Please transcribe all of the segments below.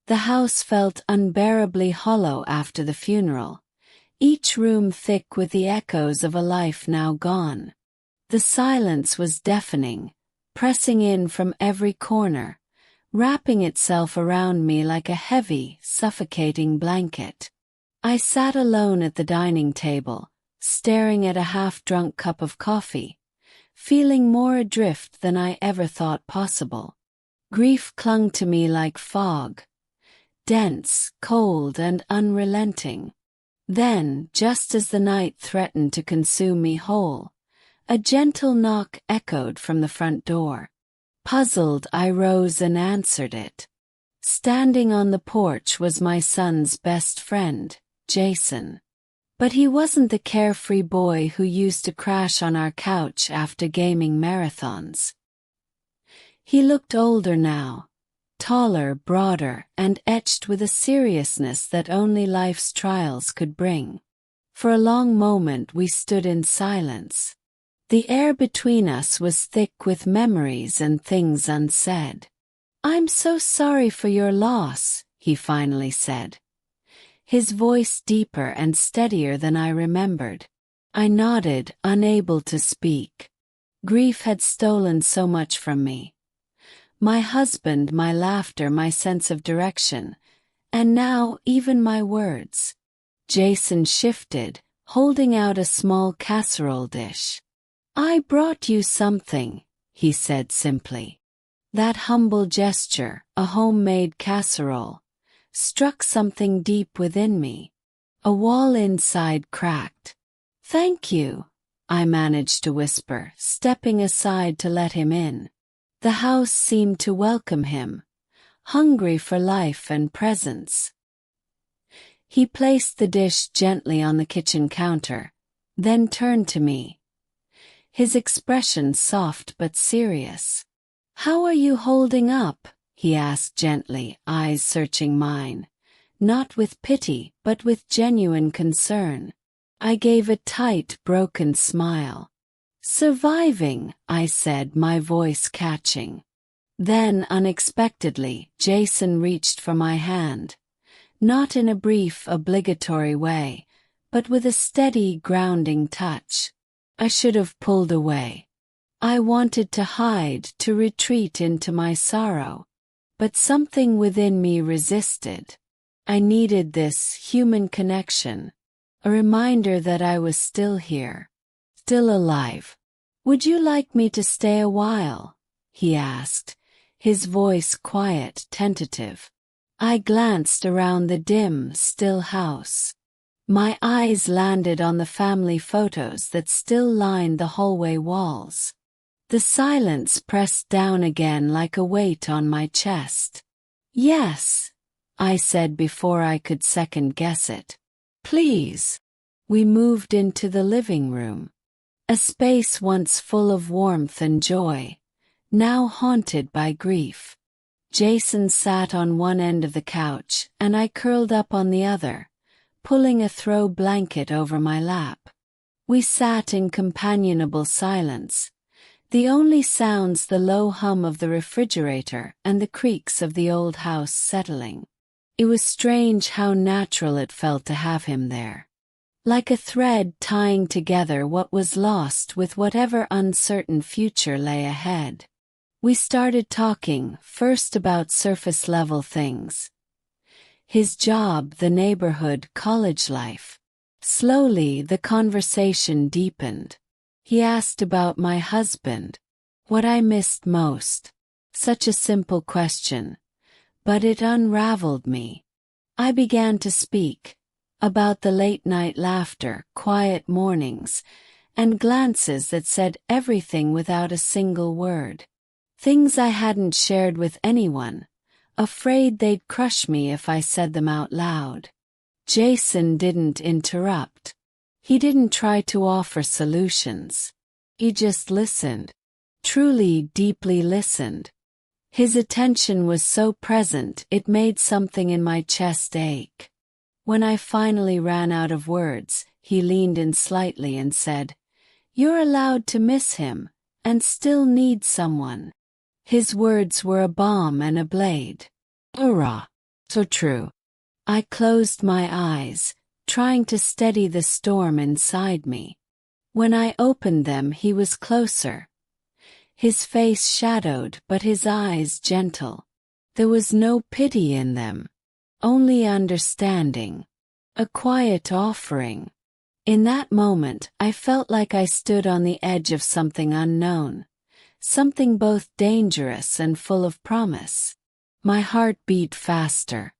The house felt unbearably hollow after the funeral, each room thick with the echoes of a life now gone. The silence was deafening, pressing in from every corner, wrapping itself around me like a heavy, suffocating blanket. I sat alone at the dining table, staring at a half-drunk cup of coffee, feeling more adrift than I ever thought possible. Grief clung to me like fog, dense, cold, and unrelenting. Then, just as the night threatened to consume me whole, a gentle knock echoed from the front door. Puzzled, I rose and answered it. Standing on the porch was my son's best friend, Jason. But he wasn't the carefree boy who used to crash on our couch after gaming marathons. He looked older now, taller, broader, and etched with a seriousness that only life's trials could bring. For a long moment we stood in silence. The air between us was thick with memories and things unsaid. "I'm so sorry for your loss," he finally said, his voice deeper and steadier than I remembered. I nodded, unable to speak. Grief had stolen so much from me. My husband, my laughter, my sense of direction, and now even my words. Jason shifted, holding out a small casserole dish. "I brought you something," he said simply. That humble gesture, a homemade casserole, struck something deep within me. A wall inside cracked. "Thank you," I managed to whisper, stepping aside to let him in. The house seemed to welcome him, hungry for life and presence. He placed the dish gently on the kitchen counter, then turned to me, his expression soft but serious. "How are you holding up?" he asked gently, eyes searching mine, not with pity but with genuine concern. I gave a tight, broken smile. "Surviving," I said, my voice catching. Then, unexpectedly, Jason reached for my hand, not in a brief, obligatory way, but with a steady, grounding touch. I should have pulled away. I wanted to hide, to retreat into my sorrow. But something within me resisted. I needed this human connection, a reminder that I was still here, still alive. "Would you like me to stay a while?" he asked, his voice quiet, tentative. I glanced around the dim, still house. My eyes landed on the family photos that still lined the hallway walls. The silence pressed down again like a weight on my chest. "Yes," I said before I could second-guess it. "Please." We moved into the living room, a space once full of warmth and joy, now haunted by grief. Jason sat on one end of the couch, and I curled up on the other, pulling a throw blanket over my lap. We sat in companionable silence, the only sounds the low hum of the refrigerator and the creaks of the old house settling. It was strange how natural it felt to have him there. Like a thread tying together what was lost with whatever uncertain future lay ahead. We started talking, first about surface-level things. His job, the neighborhood, college life. Slowly, the conversation deepened. He asked about my husband, what I missed most. Such a simple question, but it unraveled me. I began to speak about the late-night laughter, quiet mornings, and glances that said everything without a single word. Things I hadn't shared with anyone, afraid they'd crush me if I said them out loud. Jason didn't interrupt. He didn't try to offer solutions. He just listened. Truly, deeply listened. His attention was so present it made something in my chest ache. When I finally ran out of words, he leaned in slightly and said, "You're allowed to miss him, and still need someone." His words were a balm and a blade. "Hurrah!" So true. I closed my eyes, trying to steady the storm inside me. When I opened them, he was closer. His face shadowed, but his eyes gentle. There was no pity in them, only understanding. A quiet offering. In that moment, I felt like I stood on the edge of something unknown, something both dangerous and full of promise. My heart beat faster.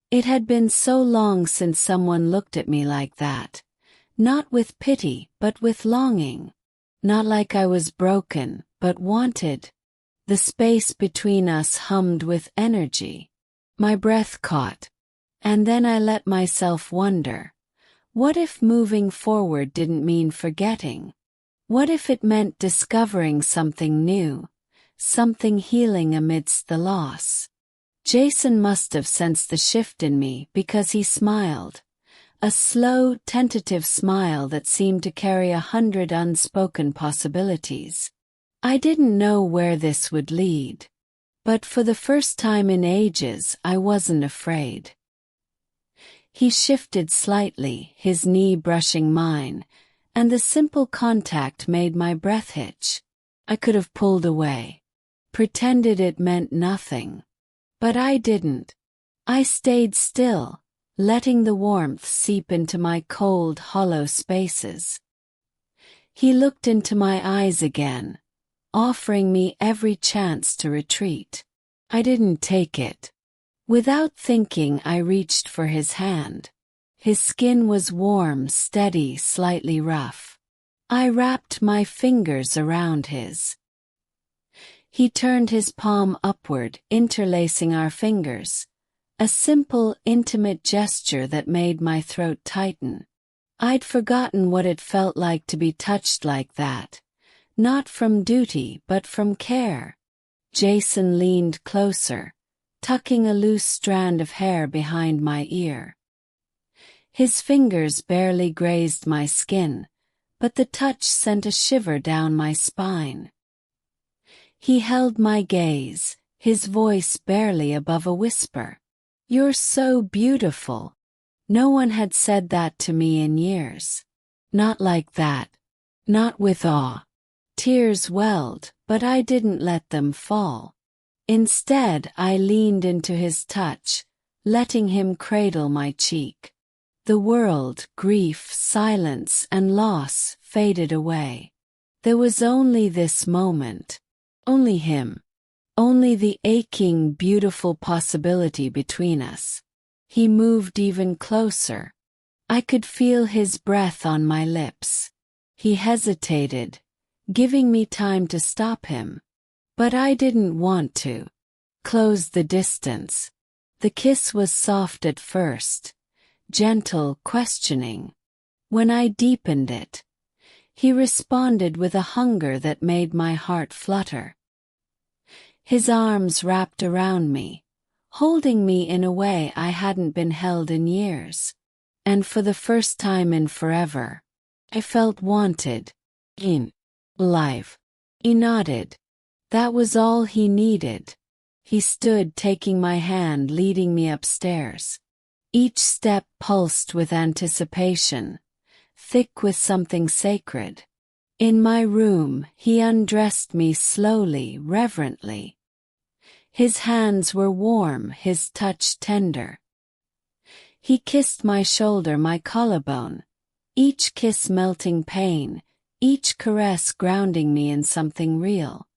It had been so long since someone looked at me like that. Not with pity, but with longing. Not like I was broken, but wanted. The space between us hummed with energy. My breath caught. And then I let myself wonder. What if moving forward didn't mean forgetting? What if it meant discovering something new, something healing amidst the loss? Jason must have sensed the shift in me because he smiled. A slow, tentative smile that seemed to carry 100 unspoken possibilities. I didn't know where this would lead. But for the first time in ages, I wasn't afraid. He shifted slightly, his knee brushing mine, and the simple contact made my breath hitch. I could have pulled away. Pretended it meant nothing. But I didn't. I stayed still, letting the warmth seep into my cold, hollow spaces. He looked into my eyes again, offering me every chance to retreat. I didn't take it. Without thinking, I reached for his hand. His skin was warm, steady, slightly rough. I wrapped my fingers around his. He turned his palm upward, interlacing our fingers. A simple, intimate gesture that made my throat tighten. I'd forgotten what it felt like to be touched like that. Not from duty, but from care. Jason leaned closer, tucking a loose strand of hair behind my ear. His fingers barely grazed my skin, but the touch sent a shiver down my spine. He held my gaze, his voice barely above a whisper. "You're so beautiful." No one had said that to me in years. Not like that. Not with awe. Tears welled, but I didn't let them fall. Instead, I leaned into his touch, letting him cradle my cheek. The world, grief, silence, and loss faded away. There was only this moment. Only him. Only the aching, beautiful possibility between us. He moved even closer. I could feel his breath on my lips. He hesitated, giving me time to stop him. But I didn't want to. Close the distance. The kiss was soft at first, gentle, questioning. When I deepened it, he responded with a hunger that made my heart flutter. His arms wrapped around me, holding me in a way I hadn't been held in years. And for the first time in forever, I felt wanted. Alive. He nodded. That was all he needed. He stood taking my hand, leading me upstairs. Each step pulsed with anticipation, thick with something sacred. In my room, he undressed me slowly, reverently. His hands were warm, his touch tender. He kissed my shoulder, my collarbone, each kiss melting pain, each caress grounding me in something real.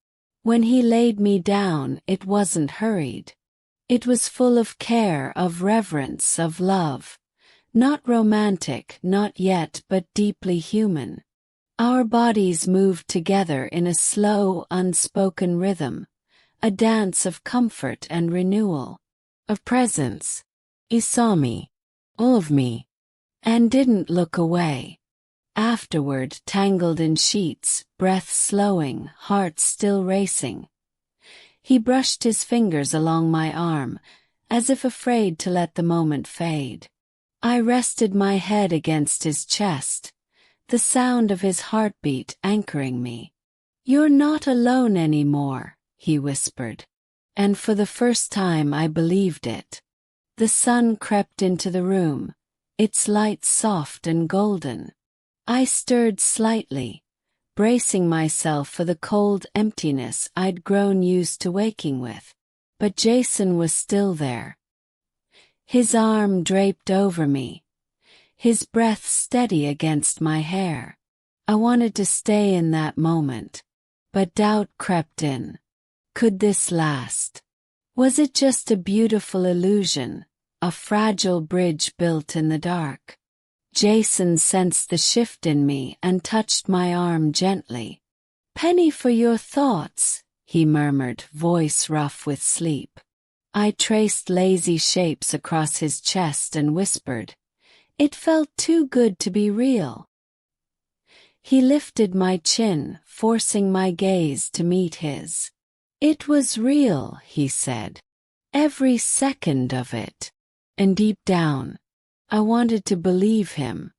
When he laid me down, it wasn't hurried. It was full of care, of reverence, of love. Not romantic, not yet, but deeply human. Our bodies moved together in a slow, unspoken rhythm, a dance of comfort and renewal, of presence. He saw me, all of me, and didn't look away. Afterward, tangled in sheets, breath slowing, heart still racing, he brushed his fingers along my arm, as if afraid to let the moment fade. I rested my head against his chest, the sound of his heartbeat anchoring me. "You're not alone anymore," he whispered. And for the first time I believed it. The sun crept into the room, its light soft and golden. I stirred slightly, bracing myself for the cold emptiness I'd grown used to waking with. But Jason was still there. His arm draped over me, his breath steady against my hair. I wanted to stay in that moment, but doubt crept in. Could this last? Was it just a beautiful illusion, a fragile bridge built in the dark? Jason sensed the shift in me and touched my arm gently. "Penny for your thoughts," he murmured, voice rough with sleep. I traced lazy shapes across his chest and whispered, "It felt too good to be real." He lifted my chin, forcing my gaze to meet his. "It was real," he said. "Every second of it." And deep down, I wanted to believe him,